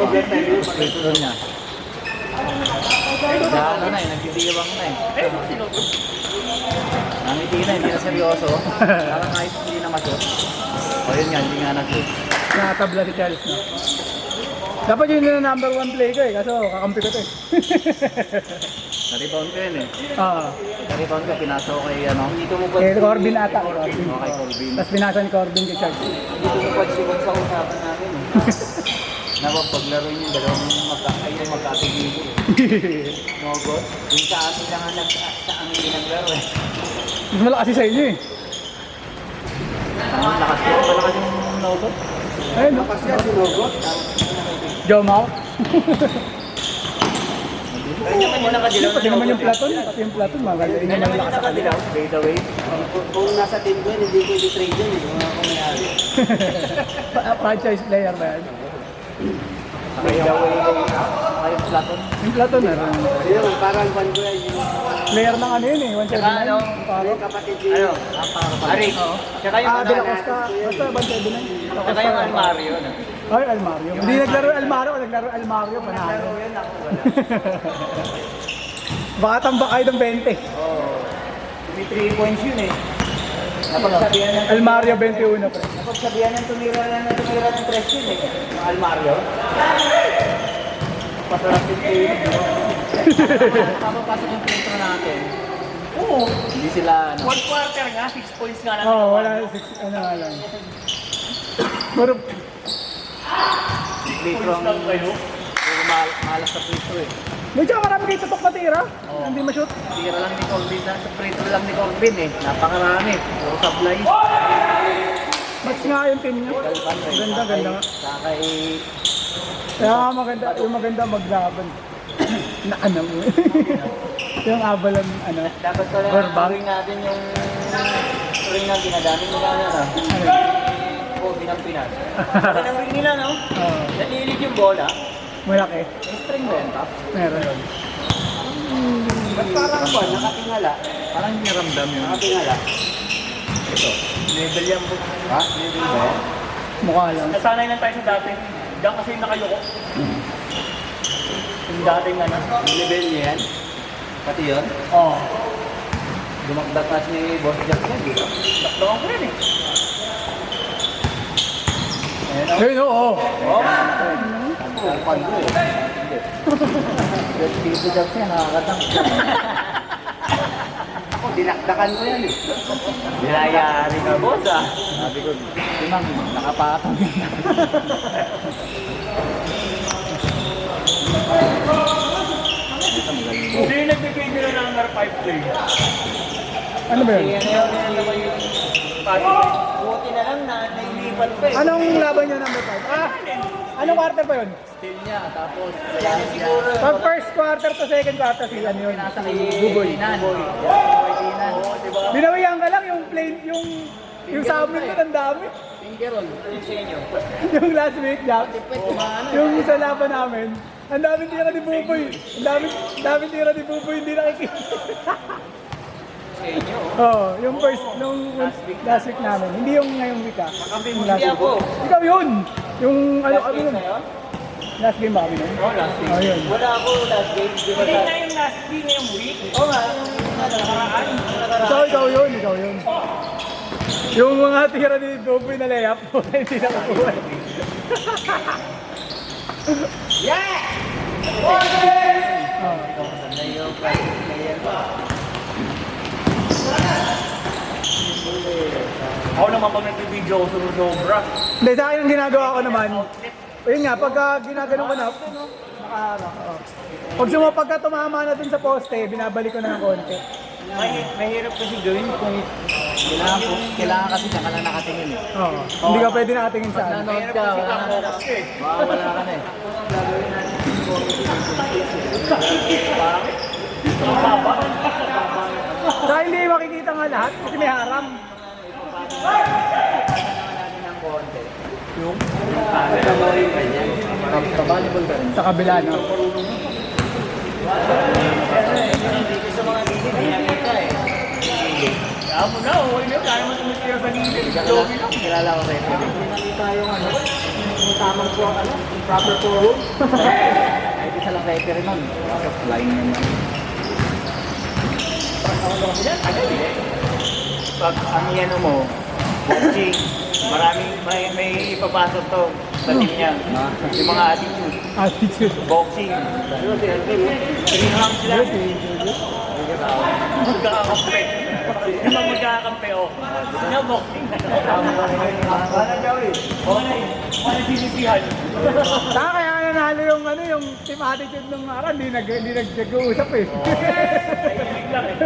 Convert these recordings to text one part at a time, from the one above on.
Ito niya. Sa ano na eh, nagtitiwang na eh. Nangiti na, hindi na seryoso. Parang kahit hindi na ma-shoot. O yun nga, hindi nga nag-shoot. Nakatabla si Charles na. Dapat yun yung number 1 play ko eh, kaso kakampi ko to eh. Na-rebound ko yun eh. Oo. Na-rebound ko, pinasa ko kay ano. Kay Corbin ata. Corbin. O kay Corbin. Tapos pinasa ni Corbin kay Charles. Hindi ko mapagsiwan sa usapan namin eh. Napapaglaro yung dalawang magkakaibigan. Mogot. Yung sa amin lang ang amin naglaro eh. Mas malakas sa inyo eh. Ang lakas yun, malakas yung nogot. Ayun, no? Lakas yan, sinogot. Jomao. Pati naman yung platon. Pati yung platon, magaling naman lakas sa kanila. Fade away. Kung nasa team ko yun, hindi ko i-trade yun. Hindi ko nga kumayari. Franchise player ba yan? Fade away yung platon. Yung platon na rin. Yun, parang ban ko yan. Player ng ano yun eh, 179. Paro. Kapatid yun. Ari. Tsaka yung De La Costa. Basta 179. Tsaka yung Almario. Ay, Almario. Hindi naglaro Almario, naglaro Almario. Panalo. Baka tambak kayo ng 20. Oo. May 3 points yun eh. Napagsabihan ng Almario 21 pre. Napagsabihan ng tumira ng 3 yun eh. Yung Almario. Pasarap yung team. Papapasok yung free throw natin. Oo. Hindi sila ano. 1 quarter nga, 6 points nga lang. Oo, wala. Ano nga lang. Pero, Free throw ang malas sa free throw eh. medyo marami kayo tutok matira. Oo. Hindi ma-shoot. Tira lang ni Corbin na sa free throw lang ni Corbin eh. Napakarami. Puro sablay. Match nga yung team niya. Ganda, ganda nga. Sakay. Kaya nga maganda, yung maganda maglaban. Na ano mo. Yung abalan, ano. Dapat ko lang Verbal. ring natin yung ring na ginadaming nila na. Ano. Corbin ang Pinas. Ano ang ring nila no? Oo. Nalilig yung bola. Malaki. May string ba yan, Pap? Meron. Ba't parang ba? Nakatingala. Parang hindi ramdam yun. Nakatingala. Ito. Level yan po. Ha? Level ba yan? Mukha lang. Nasanay lang tayo sa dati. Diyan kasi yung nakayoko. Yung dating ano. Level niya yan? Pati yun? Oo. Dumakdak na si Boss Jack yan, di ba? Nakdoon ko rin eh. Ayun o. Ayun, oo. Oo. Ang pando eh. Hindi. Si Jack yan, nakakatang. Ako, dinakdakan ko yan eh. Dinayari ka, boss ah. Sabi ko, Timang, nakapatang yan. Hindi yung nagbibigay nila ng number 5 play. Ano ba yun? Buti na lang na nailipat pa eh. Anong laban niya number 5? Anong quarter pa yun? Steal niya, tapos kaya siguro. Pag first quarter to second quarter, si ano yun? Nasa Si kay Buboy. Dinan. Binawian ka lang yung plane, yung sa amin ko ng dami. Finger roll. Yung sa inyo. Yung last week, Jack. Yung sa laban namin. Ang daming tira ni Buboy. Ang daming tira ni Buboy, hindi nakikita. Sa inyo. Oo, yung first, nung last week namin. Hindi yung ngayong week ah. Yung last Hindi week. ako. Ikaw yun! Yung ano kami Game nun. sa'yo? Last game ba kami nun? Oo, last game. Oh, yun. Wala ako last game. Di ba Hindi sa... na yung last day ngayong week. Oo nga, yung nakaraan. Ikaw yun, ikaw yun. Yung mga tira ni Buboy na layup, hindi nakukuha. Yeah! Oh. Sana yung practice player ba? Ako naman pag nag-video ko sobra. Hindi, sa akin ang ginagawa ko naman, ayun nga, pagka ginaganon ko na, nakaharap. Oh. Pagka tumama na dun sa poste, binabalik ko na ng konti. Mahirap kasi gawin kung kailangan kasi saka lang nakatingin eh. Oo. Hindi ka pwede nakatingin sa ano. Nanood ka, wala na. Wala ka na eh. Gagawin natin Saka hindi makikita nga lahat kasi may haram. ng konti. Yung kabali ba yan? Kabali ba rin? Sa kabila, no? Dito sa mga gilid, hindi nakita eh. Amo na, okay na. Kaya mo tumitira sa gilid. Jogi lang. Kilala ko rin. Nakita yung ano, yung tamang po ano, yung proper po room. Ay, isa lang referee nun. Flying naman. Pag ang ano mo, boxing, may ipapasok to sa team niya. Yung mga attitude. Attitude. Boxing. Tinihang sila. Magkakakampi. Hindi ba magkakakampi, oh. Gusto niya boxing. Paano sinisihan? Saka kaya nanalo yung ano, yung team attitude ng Mara, hindi nag-uusap eh. Tahimik lang eh.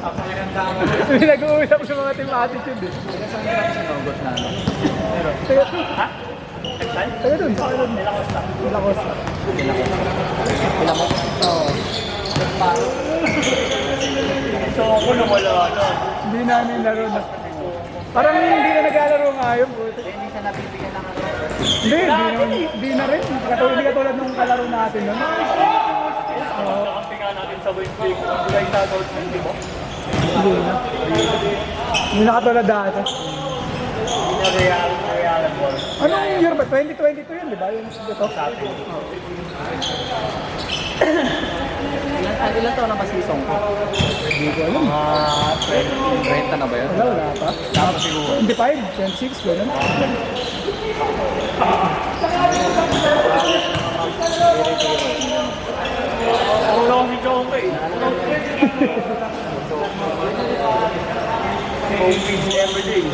Ako nga ng tama. Hindi nag-uusap sa mga team attitude eh. Saan nila sinugot na? Taga, Ha? Texan? taga dun, taga dun. Nila Costa. Wala ko sa. Pila mo? Oo. So ako na wala na. Hindi namin laro na. Parang hindi na naglalaro ngayon. Buti. Hindi siya nabibigyan ng ano. Hindi na rin. Hindi katulad nung kalaro natin nun. Nakakampi nga natin sa Wednesday. July na daw, di ba? Hindi na. Hindi na katulad dati. Hindi na real ball. Anong year ba? 2022 yun, di ba? Yung ito. Sa atin. Ilan taon na ba season ko? Hindi ko alam. Mga 30 na ba yun? Wala pa. Tapos siguro. 25, 26, gano'n. Ako lang si Jompe. Home feeds everyday.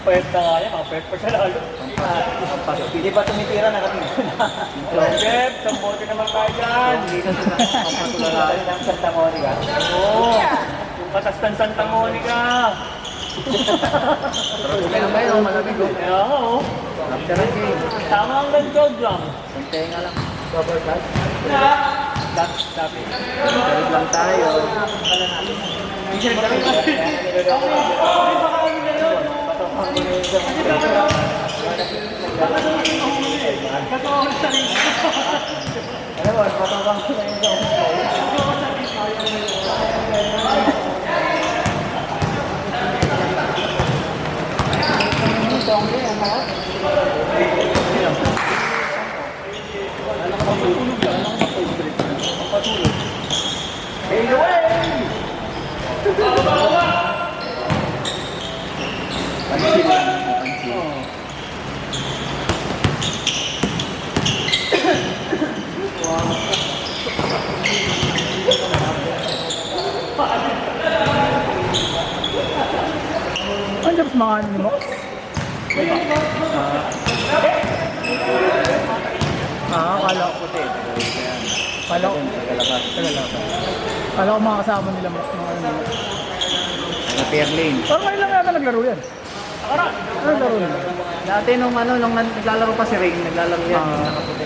Pwet na nga yan, pwet pa siya lalo. Hindi pa tumitira, nakatingin. Joseph, sambote naman tayo dyan. Dito sa kapatularan ng Santa Monica. Oo. Yung katas ng Santa Monica. Kaya ba yun? Malamig ko. Kaya nga oh. After a game. Tama ang ganitod lang. Sante nga lang. Cover cut. Stop it. Galit lang tayo. Alam mo, patawang ko na yung pansin lang. Pansin. Ang jobs mga ano ni Mox? Akala ko. Puti. Kala ko. Tagalabas. Kala ko mga kasama nila Mox. Mga ano. Taga Pierlane. Parang ngayon lang yata naglaro yan. Ano naglaro nila? Dati nung naglalaro pa si Rain, naglalaro yan. Nakaputi.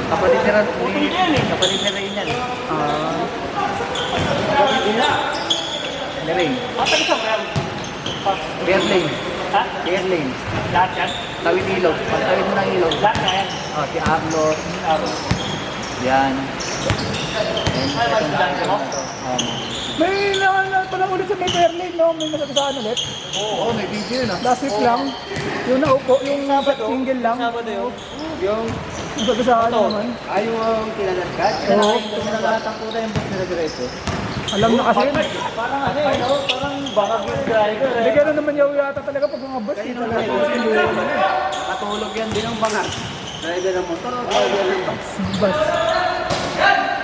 Kapatid ni Rain yan. Ni Rain. Matagal sa kaya. Pierlane. Ha? Pierlane. Lahat yan? Tawid ilog. Pagtawid mo ng ilog. Lahat na yan. Oh, si Arlos. Yan. Ay, mas lang mo? May nakalala pa lang ulit sa may Fairlane, no? May nagkasaan ulit. Oo, may video yun ah. Last week lang. Yung naupo, yung single lang. Sabado yun. Yung Nagkasaan naman. yung kinalagkat. Oo. Nakalatang po na yung bus nila diretso. Alam na kasi yun. Parang ano eh, no? Parang baka yung driver Hindi gano'n naman yaw yata talaga pag mga bus. Ganyan Talaga naman bus yun. yung Katulog yan din ang bangag. Driver ng motor, driver ng bus. bus.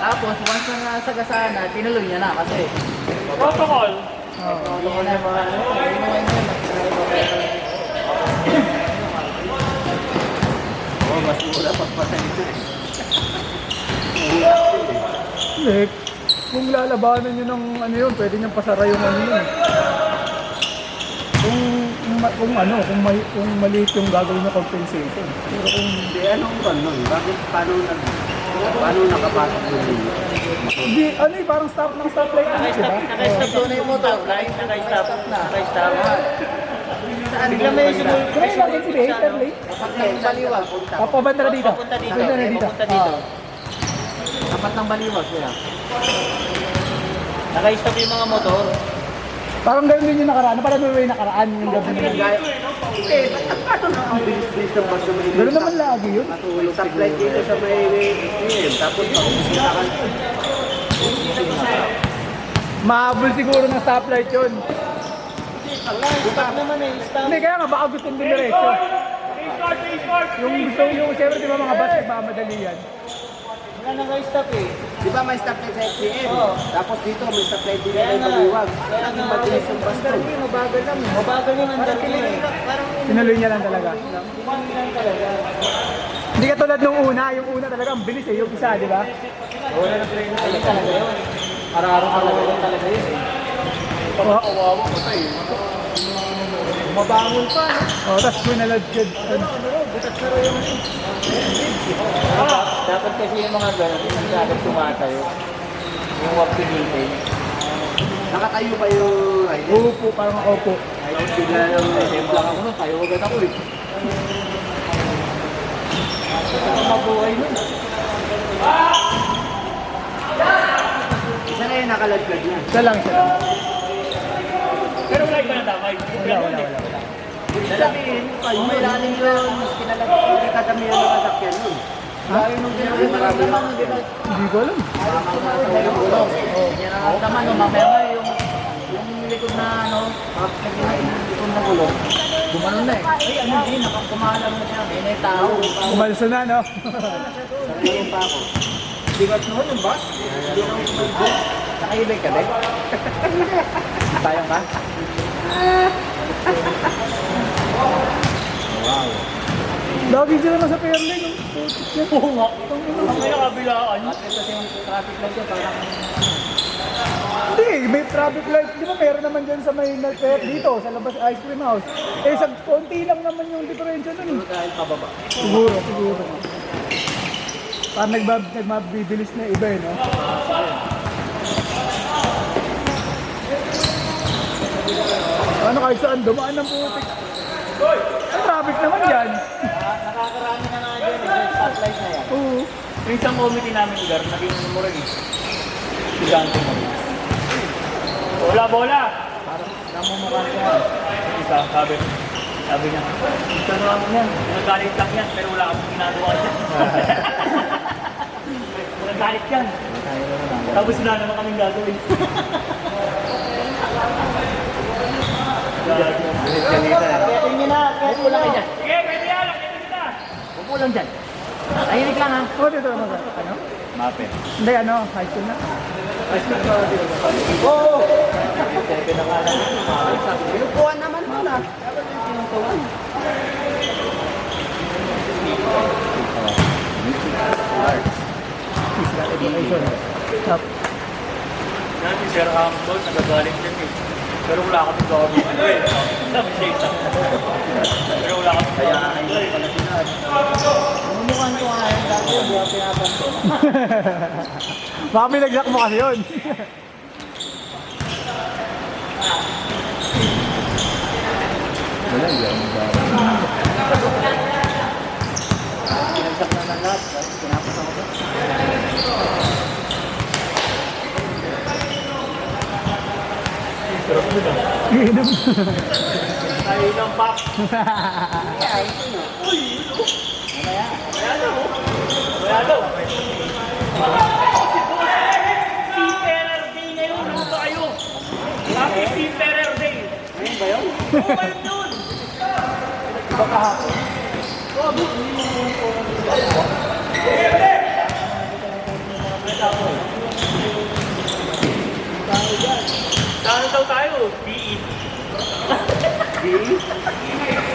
Tapos, once na nasagasaan na, tinuloy niya na kasi. Protocol. Ano ko na yung mga ano, hindi mo yun, mas mas mura pagpatay ito eh. Eh, kung lalabanan nyo ng ano yun, pwede niyang pasara yung ano yun. Kung maliit yung gagawin na compensation. Pero kung Hindi, anong ba nun? Bakit, paano nakapasok yung linya? hindi, ano eh, parang stop ng stoplight na, di ba? Naka-stop doon na yung motor, right? Naka-stop na. Naka-stop na. Saan Bigla may sunod. Kaya bakit si Fairlane? Kapag yung baliwa, punta. Papabanda na dito. Papunta dito. Papunta na dito. Papunta dito. Tapat ng baliwag kuya. Naka-stop yung mga motor. Parang ganun din yung nakaraan. Parang may nakaraan yung gabi na yun. Paano na ang bilis-bilis ng bus na may Ganun naman lagi yun. matulog stoplight dito sa may tapos pag-umisita ka. Mahabol siguro ng stoplight yun. Stop naman eh, stop. Hindi, kaya nga baka gusto nyo diretso. Yung gusto yung, siyempre di ba mga bus, nagmamadali yan. Wala naka-stop eh. Di ba may stoplight sa FCM? Oo. Tapos dito may stoplight dito Kaya may nga. baliwag. Kaya Naging nga. mabilis yung bus to. Mabagal lang eh. Mabagal yung andar ko eh. Tinuloy niya lang talaga. Kumain lang talaga. Hindi ka tulad nung una, yung una talaga ang bilis eh, yung isa, di ba? Wala na train na talaga yun. Araro talaga yun eh. Oo, Mabangon pa. oh, tapos pinalad ka. Butas na rin yung dapat kasi yung mga gano'n, yung dapat tumatayo. Yung wag pinitin. Nakatayo pa yung rider. Uupo, parang makaupo. Ayun, bigla lang lang ako nun, tayo agad ako eh. Ito mabuhay nun. Isa na yung nakalaglag niya. Isa lang, isa lang. Pero wala ka na damay. Wala. Ibig sabihin, kung may lalim yun, kinalaglag, kadamihan ng sasakyan yun. Dahil nung nararamdaman, hindi ba? Hindi ko alam. Nararamdaman nung mamaya yung likod na ano, likod na gulong. Gumanon na eh. Ay, ano din, nakakumahalang na siya. May tao. Umalsa na, no? Sarili pa ako. Bigat noon yung bus. Hindi na ako sumalbog. Nakaibig ka din? Tayong ka? Lagi sila nasa Fairlane, no? Putik yan. Oo nga. Ang may nakabilaan. At kasi yung traffic light ko parang Hindi, may traffic light. Di ba meron naman dyan sa may dito, sa labas ice cream house. Eh, sa konti lang naman yung diferensya nun. eh. dahil pababa. Siguro. Parang nagmabibilis na iba, eh, no? Ano kahit saan, dumaan ng putik. Ang traffic naman dyan. Nakakarami na nga dyan. Yung stoplight na yan. Oo. Yung isang committee namin lugar, naging memorable eh. Gigante mo. Bola! Parang namumukha siya. Isa, sabi niya, ito na namin yan. Nagalit lang yan, pero wala akong ginagawa dyan. Nagalit yan. Tapos wala naman kaming gagawin. Kaya nyo na. Kaya nyo lang dyan. Sige, pwede yan. Pwede na. Upo lang dyan. Tahimik lang ha. Oh, dito naman. Ano? Mape. Hindi, ano, high school na. Oo. Pinupuan naman pala. Dapat yung pinupuan. Stop. Yan, si Sir Hampton, nagagalit yan eh. Pero wala kaming gagawin ano eh. Sabi siya isa. Pero wala kaming gagawin eh. Namumukhaan ko nga yung dati. Hindi ako pinapansin. Baka binagsak mo kasi yun. Pinagsak na ng lahat. Pinapos ako doon. Inom. Tayo ng back. Wala daw. Seafarer Day ngayon. Ano ba kayo? Happy Seafarer Day. Ayun ba yun? Oo, ngayon yun. Iba kahapon. Saan daw tayo? DE.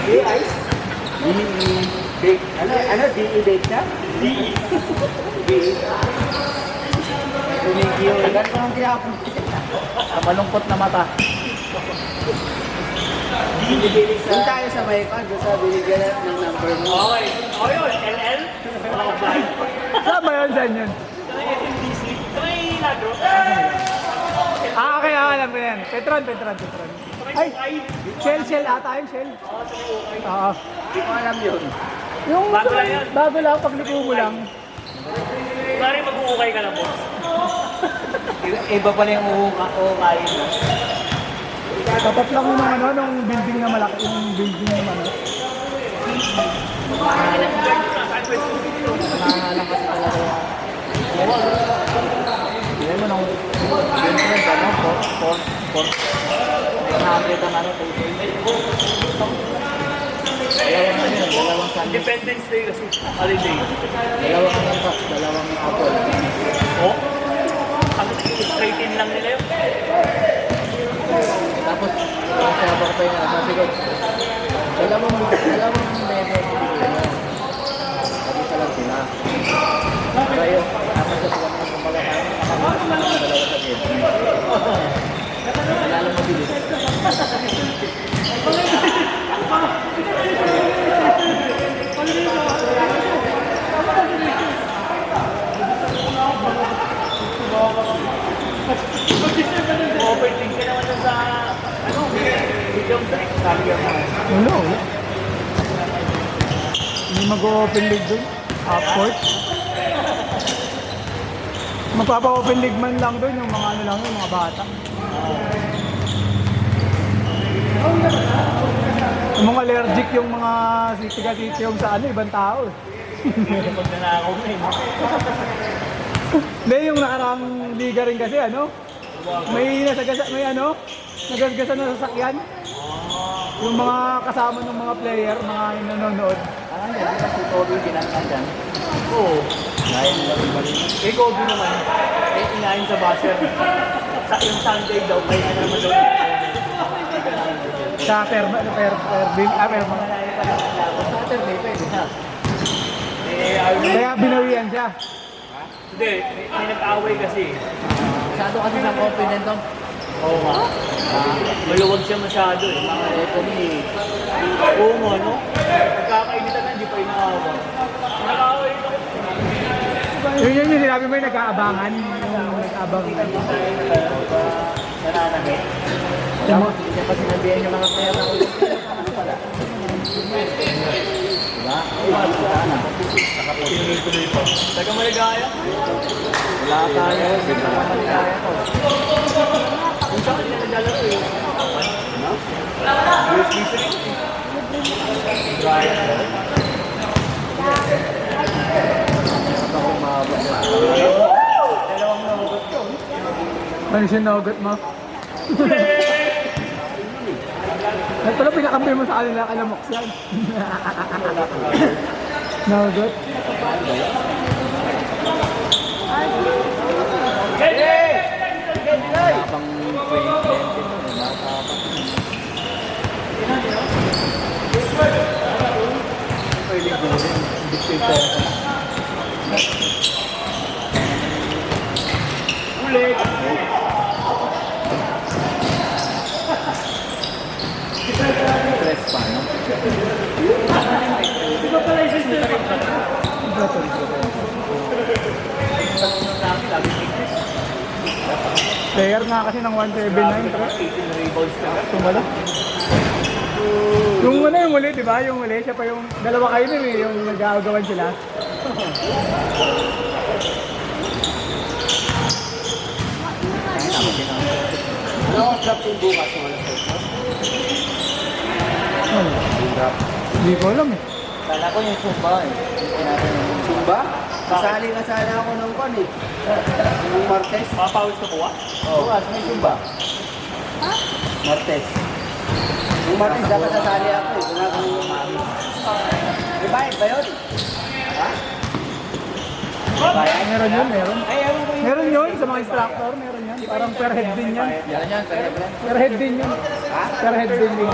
D-Ice? D-Bake. Ano? D-Bake na? DE. Tumigil. Tagal ko nang tinapon. Sa malungkot na mata. Doon tayo sa may kwan, doon sa binigyan ng number mo. Okay. O yun, LL. Offline. Tama yun, dyan yun. Sa SMDC. Sa may Lagro. Ah, okay, alam ko na yan. Petron. Ay, Shell ata yung Shell. Oo. Hindi ko alam yun. Yung Bago lang yan. bago lang, pagliko mo lang. Kunwari mag-uukay ka lang, boss. Iba pala yung uukayin mo. Tapat lang yung ano, nung building na malaki, yung building na ano. Nangangalang kasi talaga yung... Hindi mo nung... Vincent, ano, 400 ang ano, dalawang sandwich. Independence Day kasi. Holiday. Dalawang ano pa, dalawang apple. Oh? Ang straight in lang nila yun. Tapos, sabak pa yung sabi ko, dalawang memo. Sabi ka lang sila. Pero yung, tapos sa sila ng kumbaga, dalawa sa gate. Lalo mabilis. Overthink ka naman dun sa, ano, video straight. Sabi ka mo. Wala. Hindi mag-open league doon. Upward. Magpapa-open league man lang doon, yung mga ano lang yun, mga bata. Yung mga allergic yung mga tiga-titi yung sa ano, ibang tao. Pag nanakaw na eh. Hindi, yung nakaraang liga rin kasi ano, may nasagasa, may ano, nagasgasan na sasakyan. Yung mga kasama ng mga player, mga nanonood. Parang yan, di ba si Kobe ginantan dyan? Oo. Ngayon nila ibalik. Eh, Kobe naman. Eh, inayin sa buzzer. Sa yung Sunday daw, may ano naman daw. Sa Perma. Malayo pa lang ang laban. Saturday, pwede na. Eh, ayaw na. Kaya binawian siya. Hindi, may nag-away kasi. Masyado kasi sa confident ng Oo nga. Maluwag siya masyado eh. mga referee. Oo nga, no? Nagkakainitan na, hindi pa inaawa. Nag-away na. Yun yung sinabi mo yung nag-aabangan. Yung nag-aabangan. Nananamit. Tapos, hindi pa sinabihan yung mga player na ulit. Ano pala? Diba? Sana. Tuloy pa. Taga Maligaya. Wala tayo. Hindi pa maligaya to. Kung saan nila naglalaro eh. No? USB 3. Gaya. Ito kung mabot. Dalawang nahugot ko. Ano sinugot mo? At pala pinakampi mo sa kanila, kalamoks yan. Nagot? Habang 20-20. Pwede gawin. Dictator ka. Ulit. Stress pa, no? Di ba pala yung sister ko? Player nga kasi ng 179, pre. 18 rebounds na. Tumala. Yung ano yung uli, di ba? Yung uli, siya pa yung dalawa kayo nun eh, yung nag-aagawan sila. Ano ang drop yung bukas mo alas 8? Hindi ko alam eh. Kala ko yung Zumba eh. Zumba? Kasali na sana ako ng kon eh. Yung Martes. Mapawis ka buwa? Bukas may Zumba. Ha? Martes. Yung Martes dapat sasali ako eh. Kung ako yung mami. May bayad ba yun? Ha? Bayad? Meron yun, meron. Ay, ewan ko yun. Meron yun sa mga instructor, meron yan. Parang per head din yan. Yan yan, kaya ba? Per head din yan. Ha? Per head din yun.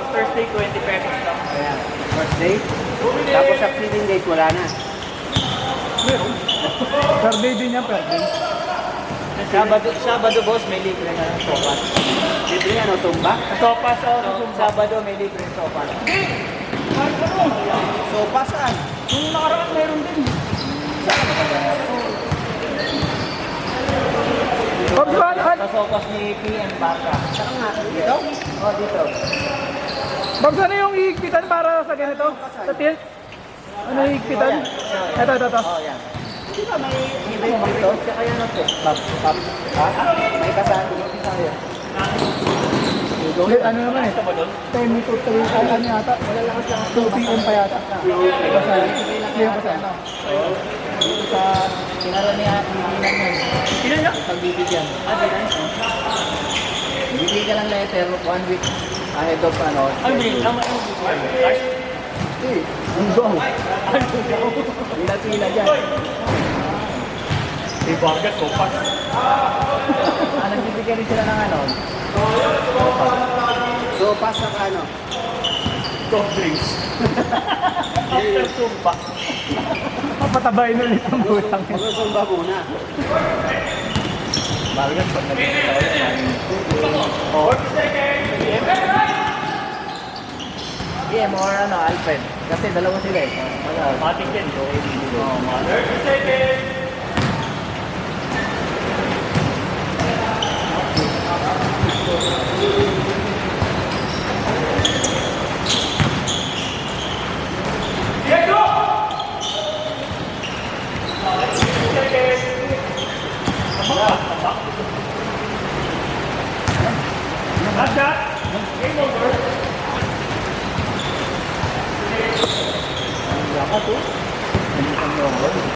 Thursday, 20 pesos lang. Ayan. First day. Tapos succeeding date, wala na. Per day din yan, per day. Sabado boss, may libre na ng sopas. Libre yan, o tumba? Sopas o Sabado, may libre ng sopas. Sopas saan? Yung nakaraan meron din. Pops, Sa sopas ni PM Bata. Saan nga? Dito? Oo, dito. Pops, ano yung hihigpitan para sa ganito? Sa tilt? Ano yung higpitan? Ito. Oo, yan. Di ba may May bakto? Kaya na po. Ha? May kasama yung Bisaya. Ano naman eh, 10 to 3, ano yata, 2 p.m. pa yata. Yung kasama. Dito sa kinara niya, hindi yan. Ilan niya? Pagbibigyan. Bibigyan ng letter 1 week ahead of ano. Ay, may tama yung guys. Eh, hunggaw. Pila-pila dyan. Si Vargas, sopas. Nagbibigyan rin sila ng ano. so pass sa ano. Soft drinks. After tumpa. Papatabayin ulit ang butang. Magsusumba muna. Vargas, pag or ano, Alfred. Kasi dalawa sila eh. Matik yan. Oo, matik. Dapat oh.